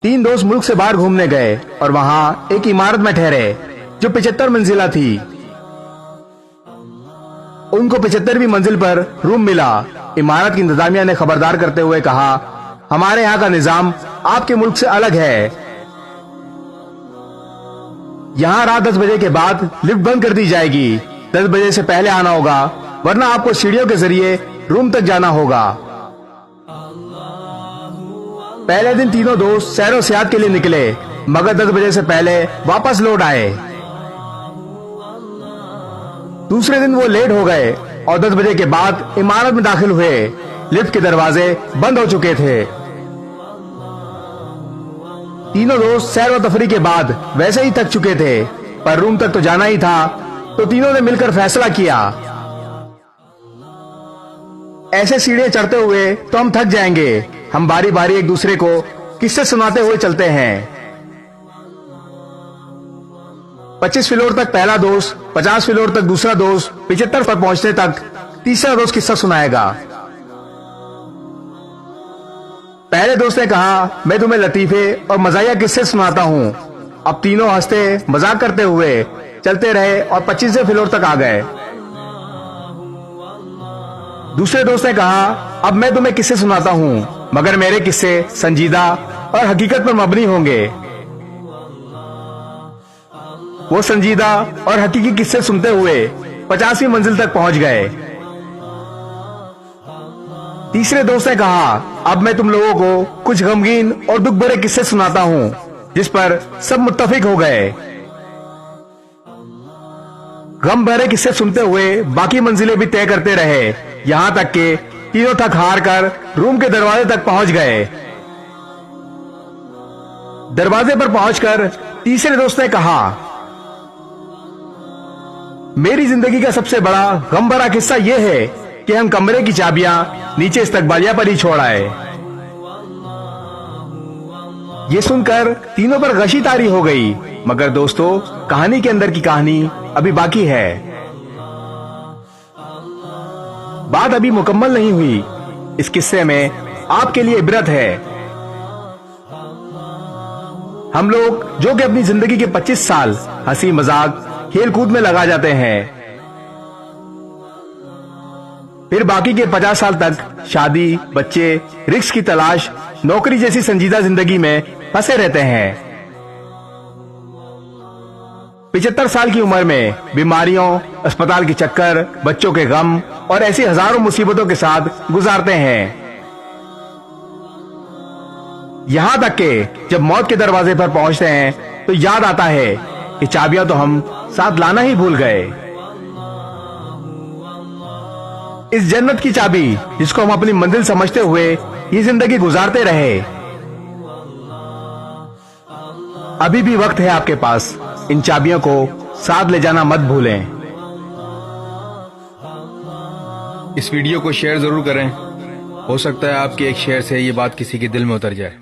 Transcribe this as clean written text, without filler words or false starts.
तीन दोस्त मुल्क से बाहर घूमने गए और वहाँ एक इमारत में ठहरे जो 75 मंजिला थी। उनको 75वीं मंजिल पर रूम मिला। इमारत की इंतजामिया ने खबरदार करते हुए कहा, हमारे यहाँ का निजाम आपके मुल्क से अलग है। यहाँ रात 10 बजे के बाद लिफ्ट बंद कर दी जाएगी। 10 बजे से पहले आना होगा, वरना आपको सीढ़ियों के जरिए रूम तक जाना होगा। पहले दिन तीनों दोस्त सैर व सियाहत के लिए निकले, मगर 10 बजे से पहले वापस लौट आए। दूसरे दिन वो लेट हो गए और 10 बजे के बाद इमारत में दाखिल हुए। लिफ्ट के दरवाजे बंद हो चुके थे। तीनों दोस्त सैर व तफरी के बाद वैसे ही थक चुके थे, पर रूम तक तो जाना ही था, तो तीनों ने मिलकर फैसला किया, ऐसे सीढ़ियां चढ़ते हुए तो हम थक जाएंगे। हम बारी बारी एक दूसरे को किस्से सुनाते हुए चलते हैं। 25 फ्लोर तक पहला दोस्त, 50 फ्लोर तक दूसरा दोस्त, 75 पर पहुंचने तक तीसरा दोस्त किस्सा सुनाएगा। पहले दोस्त ने कहा, मैं तुम्हें लतीफे और मजाया किस्से सुनाता हूँ। अब तीनों हंसते मजाक करते हुए चलते रहे और 25वें फ्लोर तक आ गए। दूसरे दोस्त ने कहा, अब मैं तुम्हें किस्से सुनाता हूँ, मगर मेरे किस्से संजीदा और हकीकत पर मबनी होंगे। वो संजीदा और हकीकी किस्से सुनते हुए 50वीं मंजिल तक पहुंच गए। तीसरे दोस्त ने कहा, अब मैं तुम लोगों को कुछ गमगीन और दुख भरे किस्से सुनाता हूँ, जिस पर सब मुत्तफिक हो गए। गम भरे किस्से सुनते हुए बाकी मंजिलें भी तय करते रहे, यहाँ तक कि तीनों थक हार कर रूम के दरवाजे तक पहुंच गए। दरवाजे पर पहुंचकर तीसरे दोस्त ने कहा, मेरी जिंदगी का सबसे बड़ा गम भरा किस्सा यह है कि हम कमरे की चाबियां नीचे इस्तकबालिया पर ही छोड़ आए। ये सुनकर तीनों पर गशी तारी हो गई, मगर दोस्तों, कहानी के अंदर की कहानी अभी बाकी है। बात अभी मुकम्मल नहीं हुई। इस किस्से में आपके लिए इबरत है। हम लोग जो कि अपनी जिंदगी के 25 साल हंसी मजाक खेल कूद में लगा जाते हैं, फिर बाकी के 50 साल तक शादी, बच्चे, रिस्क की तलाश, नौकरी जैसी संजीदा जिंदगी में फंसे रहते हैं। 75 साल की उम्र में बीमारियों, अस्पताल के चक्कर, बच्चों के गम और ऐसी हजारों मुसीबतों के साथ गुजारते हैं। यहाँ तक कि जब मौत के दरवाजे पर पहुंचते हैं तो याद आता है कि चाबियां तो हम साथ लाना ही भूल गए। इस जन्नत की चाबी जिसको हम अपनी मंजिल समझते हुए ये जिंदगी गुजारते रहे, अभी भी वक्त है आपके पास। इन चाबियों को साथ ले जाना मत भूलें। इस वीडियो को शेयर जरूर करें। हो सकता है आपके एक शेयर से ये बात किसी के दिल में उतर जाए।